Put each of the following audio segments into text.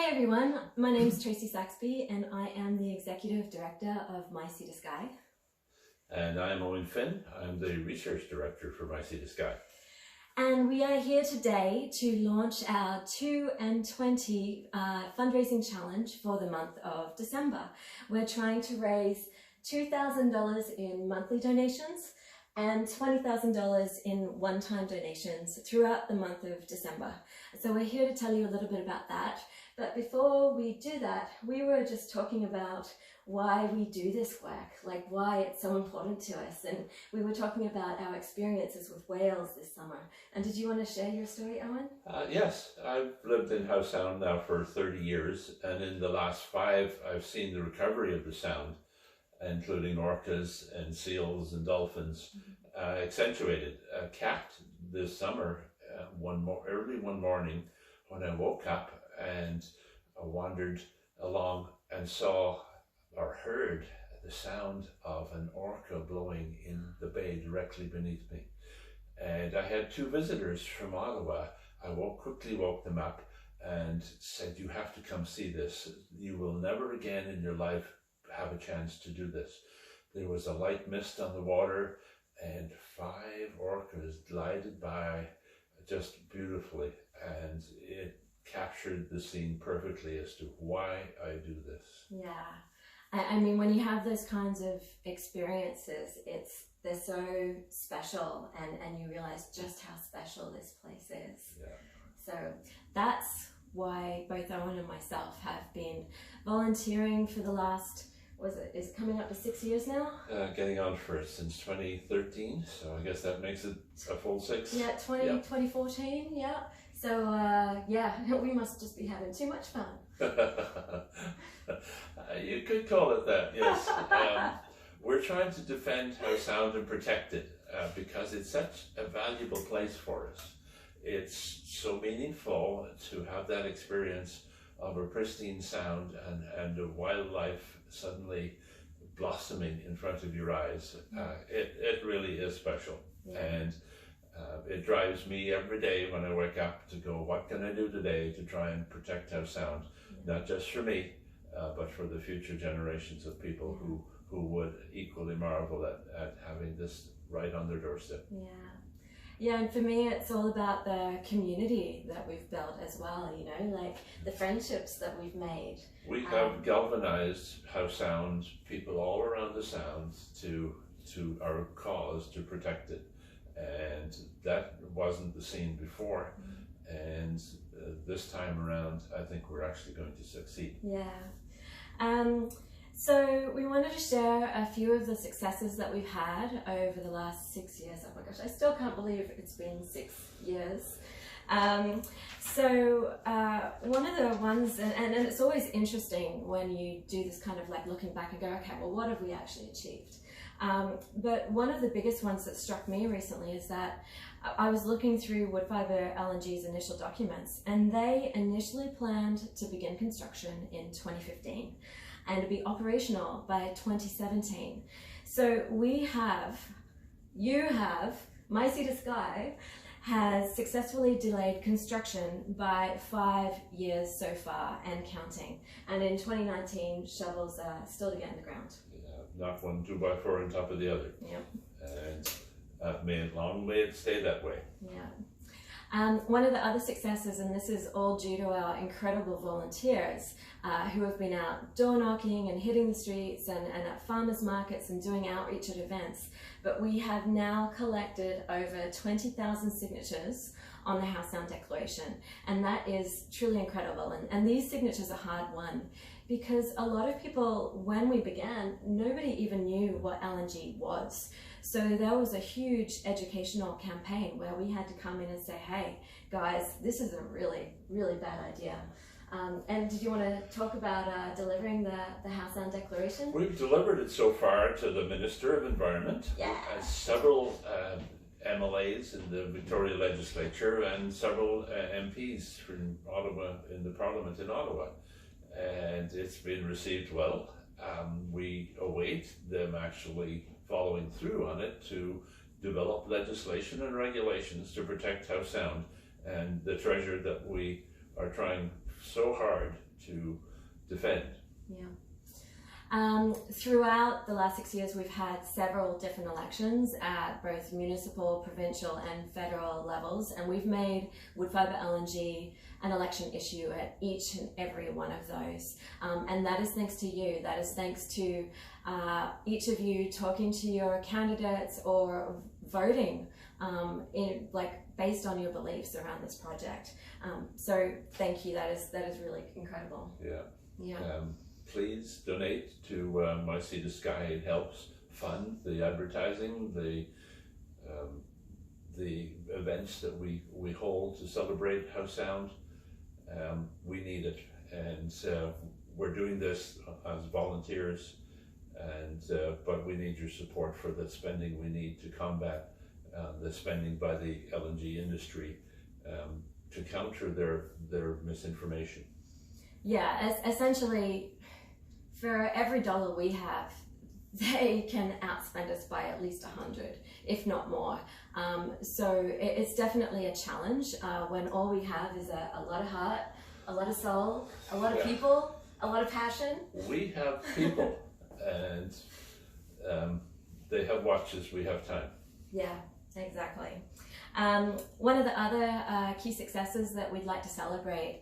Hey everyone, my name is Tracey Saxby and I am the Executive Director of My Sea to Sky. And I'm Eoin. I'm the Research Director for My Sea to Sky. And we are here today to launch our 2 and 20 fundraising challenge for the month of December. We're trying to raise $2,000 in monthly donations and $20,000 in one-time donations throughout the month of December. So we're here to tell you a little bit about that. But before we do that, we were just talking about why we do this work, like why it's so important to us. And we were talking about our experiences with whales this summer. And did you want to share your story, Eoin? Yes, I've lived in Howe Sound now for 30 years. And in the last 5, I've seen the recovery of the Sound, including orcas and seals and dolphins, accentuated. Capped this summer, early one morning when I woke up and I wandered along and saw or heard the sound of an orca blowing in the bay directly beneath me. And I had 2 visitors from Ottawa. I quickly woke them up and said, "You have to come see this. You will never again in your life have a chance to do this." There was a light mist on the water and 5 orcas glided by just beautifully, and it captured the scene perfectly as to why I do this. Yeah, I mean, when you have those kinds of experiences, they're so special, and you realize just how special this place is. Yeah. So that's why both Eoin and myself have been volunteering for the last, is coming up to 6 years now? Getting on for it since 2013, so I guess that makes it a full 6. Yeah, 2014, yeah. So, yeah, we must just be having too much fun. You could call it that, yes. We're trying to defend Howe Sound and protect it because it's such a valuable place for us. It's so meaningful to have that experience of a pristine sound and a wildlife suddenly blossoming in front of your eyes. It really is special. Yeah. And it drives me every day when I wake up to go, what can I do today to try and protect Howe Sound? Not just for me, but for the future generations of people who would equally marvel at having this right on their doorstep. Yeah, and for me it's all about the community that we've built as well, you know, like the friendships that we've made. We have galvanized Howe Sound, people all around the Sound, to our cause to protect it. And that wasn't the scene before. And this time around, I think we're actually going to succeed. Yeah. So we wanted to share a few of the successes that we've had over the last 6 years. Oh my gosh, I still can't believe it's been 6 years. So one of the ones, and it's always interesting when you do this kind of like looking back and go, okay, well, what have we actually achieved? But one of the biggest ones that struck me recently is that I was looking through Woodfibre LNG's initial documents, and they initially planned to begin construction in 2015 and to be operational by 2017. So My Sea to Sky has successfully delayed construction by 5 years so far and counting. And in 2019, shovels are still to get in the ground. Not one 2x4 on top of the other. Yep. And may it stay that way. Yeah. One of the other successes, and this is all due to our incredible volunteers who have been out door knocking and hitting the streets and at farmers markets and doing outreach at events, but we have now collected over 20,000 signatures on the Howe Sound Declaration, and that is truly incredible. And these signatures are hard won, because a lot of people, when we began, nobody even knew what LNG was. So there was a huge educational campaign where we had to come in and say, hey, guys, this is a really, really bad idea. And did you want to talk about delivering the Howe Sound Declaration? We've delivered it so far to the Minister of Environment, several MLAs in the Victoria Legislature, and several MPs from Ottawa in the Parliament in Ottawa. And it's been received well. We await them actually following through on it to develop legislation and regulations to protect Howe Sound and the treasure that we are trying so hard to defend. Yeah. Throughout the last 6 years, we've had several different elections at both municipal, provincial and federal levels, and we've made wood fibre LNG an election issue at each and every one of those. And that is thanks to you. That is thanks to each of you talking to your candidates or voting based on your beliefs around this project. So thank you. That is really incredible. Yeah. Yeah. Please donate to My Sea to Sky. It helps fund the advertising, the events that we hold to celebrate Howe Sound. We need it, and we're doing this as volunteers, and but we need your support for the spending we need to combat the spending by the LNG industry to counter their misinformation. Yeah, essentially, for every dollar we have, they can outspend us by at least 100, if not more. So it's definitely a challenge when all we have is a lot of heart, a lot of soul, a lot of people, a lot of passion. We have people, and they have watches, we have time. Yeah, exactly. One of the other key successes that we'd like to celebrate,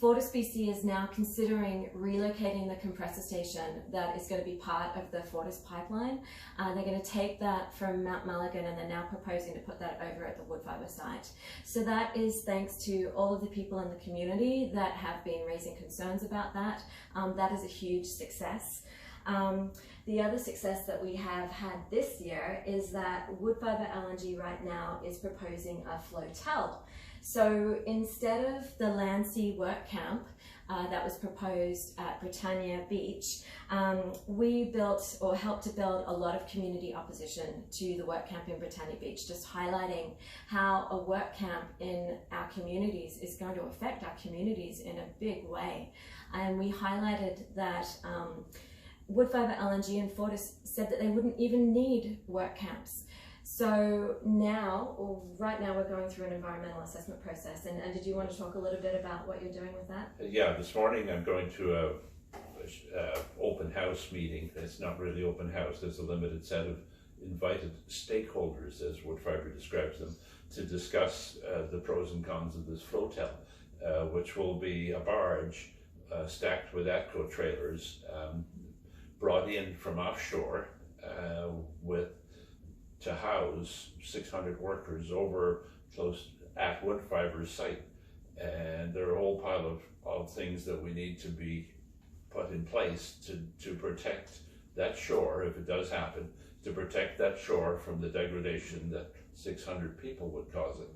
Fortis BC is now considering relocating the compressor station that is going to be part of the Fortis pipeline. They're going to take that from Mount Mulligan, and they're now proposing to put that over at the wood fibre site. So that is thanks to all of the people in the community that have been raising concerns about that. That is a huge success. The other success that we have had this year is that wood fibre LNG right now is proposing a flotel. So instead of the land sea work camp that was proposed at Britannia Beach, we built or helped to build a lot of community opposition to the work camp in Britannia Beach, just highlighting how a work camp in our communities is going to affect our communities in a big way. And we highlighted that wood fibre LNG and Fortis said that they wouldn't even need work camps. So now, or right now, we're going through an environmental assessment process. And did you want to talk a little bit about what you're doing with that? Yeah, this morning I'm going to a open house meeting. It's not really open house. There's a limited set of invited stakeholders, as wood fibre describes them, to discuss the pros and cons of this flotel, which will be a barge stacked with ATCO trailers, brought in from offshore to house 600 workers over close at wood fibre site. And there are a whole pile of things that we need to be put in place to protect that shore, if it does happen, to protect that shore from the degradation that 600 people would cause it.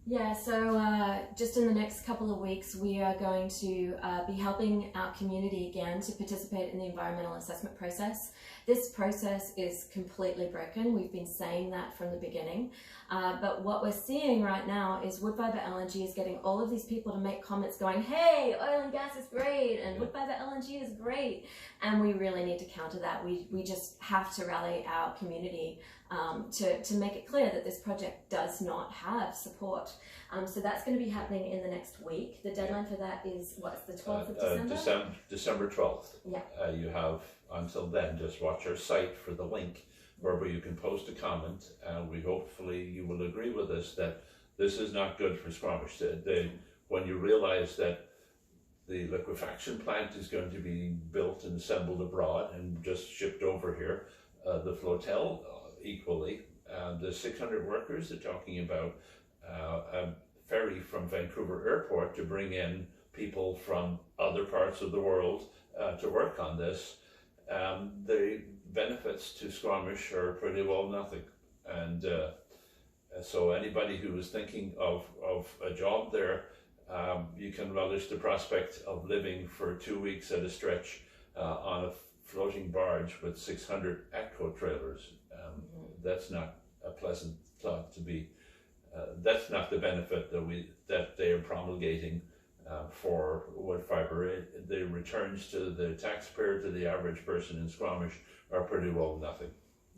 Yeah, so just in the next couple of weeks, we are going to be helping our community again to participate in the environmental assessment process. This process is completely broken. We've been saying that from the beginning. But what we're seeing right now is wood fibre LNG is getting all of these people to make comments going, hey, oil and gas is great, and wood fibre LNG is great. And we really need to counter that. We just have to rally our community to make it clear that this project does not have support. So that's going to be happening in the next week. The deadline for that is, what's the 12th of December? December 12th. Yeah. You have until then. Just watch our site for the link where you can post a comment, and hopefully you will agree with us that this is not good for Squamish. When you realize that the liquefaction plant is going to be built and assembled abroad and just shipped over here, the flotel equally, the 600 workers, they're talking about a ferry from Vancouver Airport to bring in people from other parts of the world to work on this. The benefits to Squamish are pretty well nothing. And so anybody who is thinking of a job there, you can relish the prospect of living for 2 weeks at a stretch on a floating barge with 600 ATCO trailers. That's not a pleasant thought to be. That's not the benefit that they are promulgating for wood fibre. The returns to the taxpayer, to the average person in Squamish, are pretty well nothing.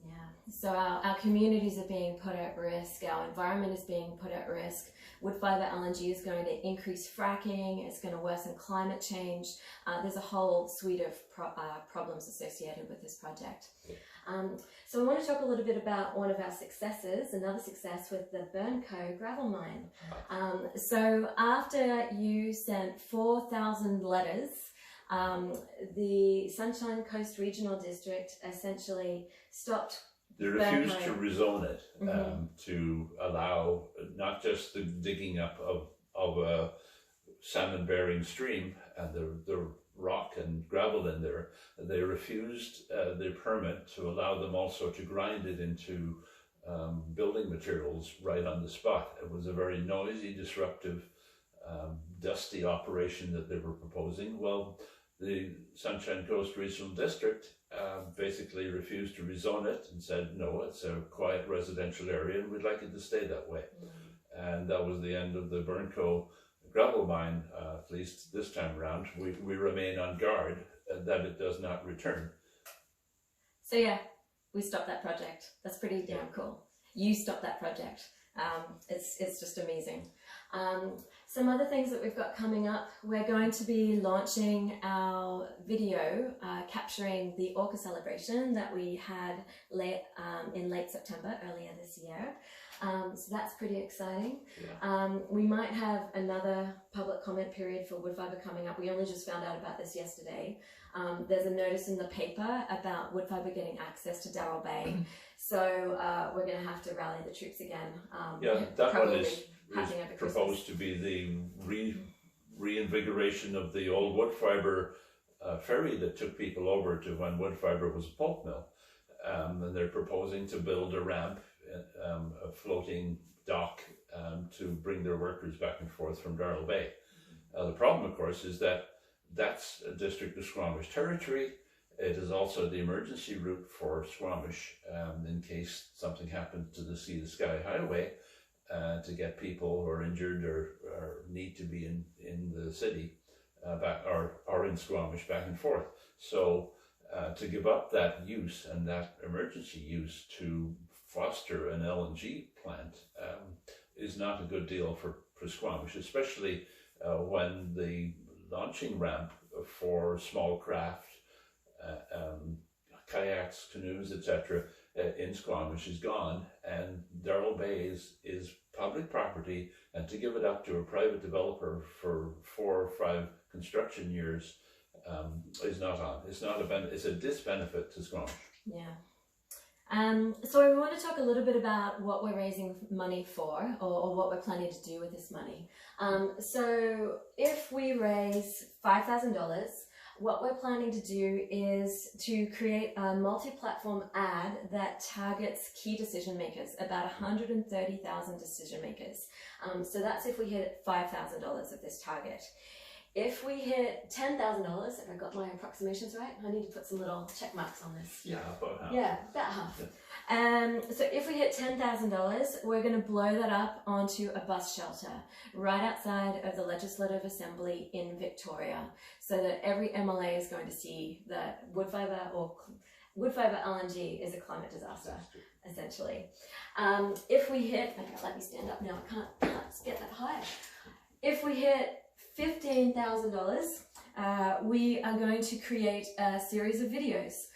Yeah, So our communities are being put at risk, our environment is being put at risk. Wood fibre LNG is going to increase fracking, it's going to worsen climate change. There's a whole suite of problems associated with this project. So I want to talk a little bit about one of our successes, another success with the Burnco gravel mine. So after you sent 4,000 letters, the Sunshine Coast Regional District essentially stopped. They refused to rezone it to allow not just the digging up of a salmon-bearing stream and the rock and gravel in there. They refused the permit to allow them also to grind it into building materials right on the spot. It was a very noisy, disruptive, dusty operation that they were proposing. Well, the Sunshine Coast Regional District basically refused to rezone it and said, no, it's a quiet residential area and we'd like it to stay that way. And that was the end of the Burnco gravel mine, at least this time around. We remain on guard that it does not return. So yeah, we stopped that project. That's pretty damn cool. You stopped that project. It's just amazing. Some other things that we've got coming up, we're going to be launching our video capturing the Orca celebration that we had in late September, earlier this year. So that's pretty exciting. We might have another public comment period for wood fibre coming up. We only just found out about this yesterday. There's a notice in the paper about wood fibre getting access to Darrell Bay. So we're going to have to rally the troops again. That one is proposed to be the reinvigoration of the old wood fibre ferry that took people over to when wood fibre was a pulp mill. And they're proposing to build a ramp, a floating dock to bring their workers back and forth from Darrell Bay. The problem, of course, is that that's a district of Squamish territory. It is also the emergency route for Squamish in case something happens to the Sea to Sky Highway to get people who are injured or need to be in the city back or in Squamish back and forth. So to give up that use and that emergency use to foster an LNG plant is not a good deal for Squamish, especially when the launching ramp for small craft, kayaks, canoes, etc. In Squamish is gone, and Darrell Bay is public property, and to give it up to a private developer for 4 or 5 construction years is not on. It's not it's a disbenefit to Squamish. So we want to talk a little bit about what we're raising money for, or what we're planning to do with this money. So if we raise $5,000, what we're planning to do is to create a multi-platform ad that targets key decision makers, about 130,000 decision makers. So that's if we hit $5,000 of this target. If we hit $10,000, if I got my approximations right, I need to put some little check marks on this. About half. About half. So if we hit $10,000, we're going to blow that up onto a bus shelter right outside of the Legislative Assembly in Victoria, so that every MLA is going to see that wood fibre LNG is a climate disaster, essentially. If we hit, okay, let me stand up now, I can't get that high. If we hit $15,000, we are going to create a series of videos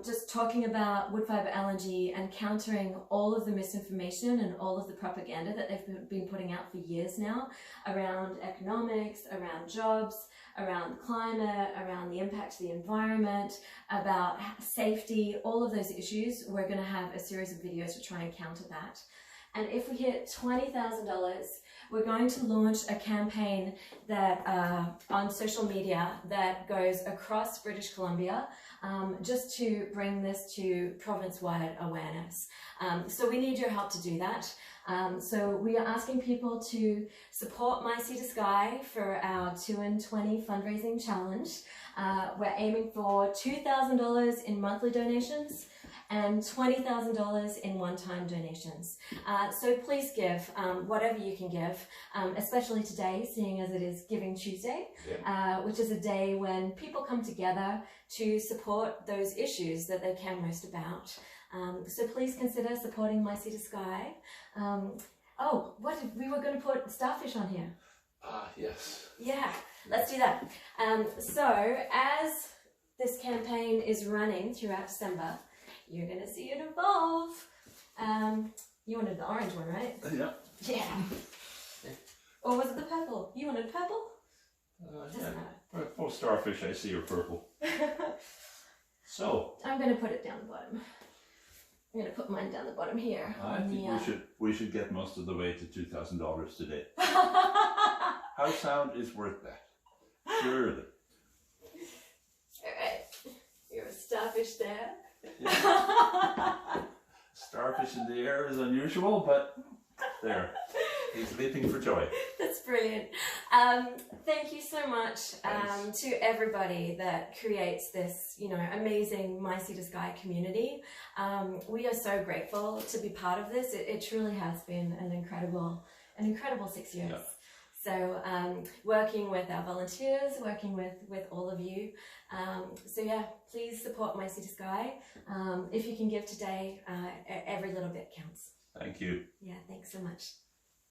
just talking about wood fibre LNG and countering all of the misinformation and all of the propaganda that they've been putting out for years now around economics, around jobs, around climate, around the impact to the environment, about safety, all of those issues. We're going to have a series of videos to try and counter that. And if we hit $20,000, we're going to launch a campaign that on social media that goes across British Columbia, just to bring this to province-wide awareness. So we need your help to do that. So we are asking people to support My Sea to Sky for our 2 in 20 fundraising challenge. We're aiming for $2,000 in monthly donations and $20,000 in one-time donations. So please give whatever you can give, especially today, seeing as it is Giving Tuesday, which is a day when people come together to support those issues that they care most about. So please consider supporting My Sea to Sky. Oh, we were going to put starfish on here. Yes. Yeah, let's do that. So as this campaign is running throughout December, you're going to see it evolve. You wanted the orange one, right? Yeah. Yeah. Or was it the purple? You wanted purple? Doesn't matter. Most starfish I see are purple. So I'm going to put it down the bottom. I'm going to put mine down the bottom here. I think we should get most of the way to $2,000 today. Howe Sound is worth that. Surely. Alright. You're a starfish there. Yeah. Starfish in the air is unusual, but there. He's leaping for joy. That's brilliant. Thank you so much to everybody that creates this, amazing My Sea to Sky community. We are so grateful to be part of this. It truly has been an incredible 6 years. Yeah. So working with our volunteers, working with all of you. So yeah, please support My Sea to Sky. If you can give today, every little bit counts. Thank you. Yeah, thanks so much.